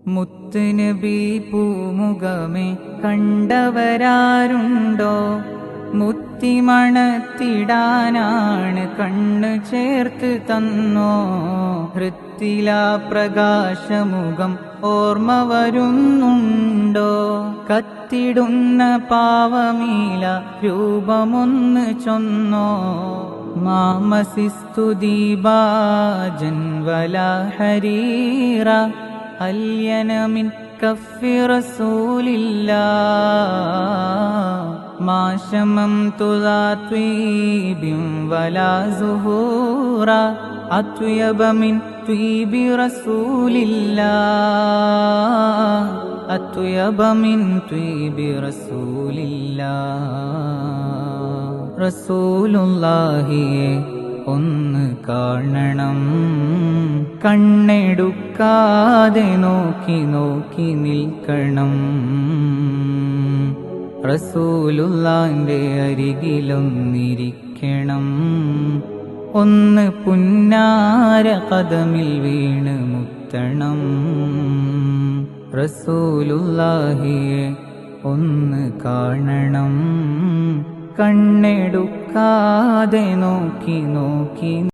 മുത്തുനബി പൂമുഖമേ കണ്ടവരാരുണ്ടോ? മുത്തിമണത്തിടാനാണ് കണ്ണ് ചേർത്ത് തന്നോ? ഹൃത്തിലാ പ്രകാശമുഖം ഓർമ്മ വരുന്നുണ്ടോ? കത്തിടുന്ന പാവമീല രൂപമൊന്ന് ചൊന്നോ? മാമസിസ്തുദീബാജൻ വലാ ഹരീറ അല്യനമിൻ കഫി റസൂലില്ലാഹ് മാ ശമംതു ദാ ത്വീബിൻ വലാ സുഹൂറ അത്യബ മിൻ ത്വീബി റസൂലില്ലാഹ് അത്യബ മിൻ ത്വീബി റസൂലില്ലാഹ്. റസൂലുള്ളാഹിയെ ഒന്ന് കാണണം, കണ്ണെടുക്കാതെ നോക്കി നോക്കി നിൽക്കണം. റസൂലുള്ളാന്റെ അരികിലൊന്നിരിക്കണം, ഒന്ന് പുന്നാര കദമിൽ വീണ് മുത്തണം. റസൂലുള്ളാഹിയെ ഒന്ന് കാണണം, കണ്ണെടുക്കാതെ നോക്കി നോക്കി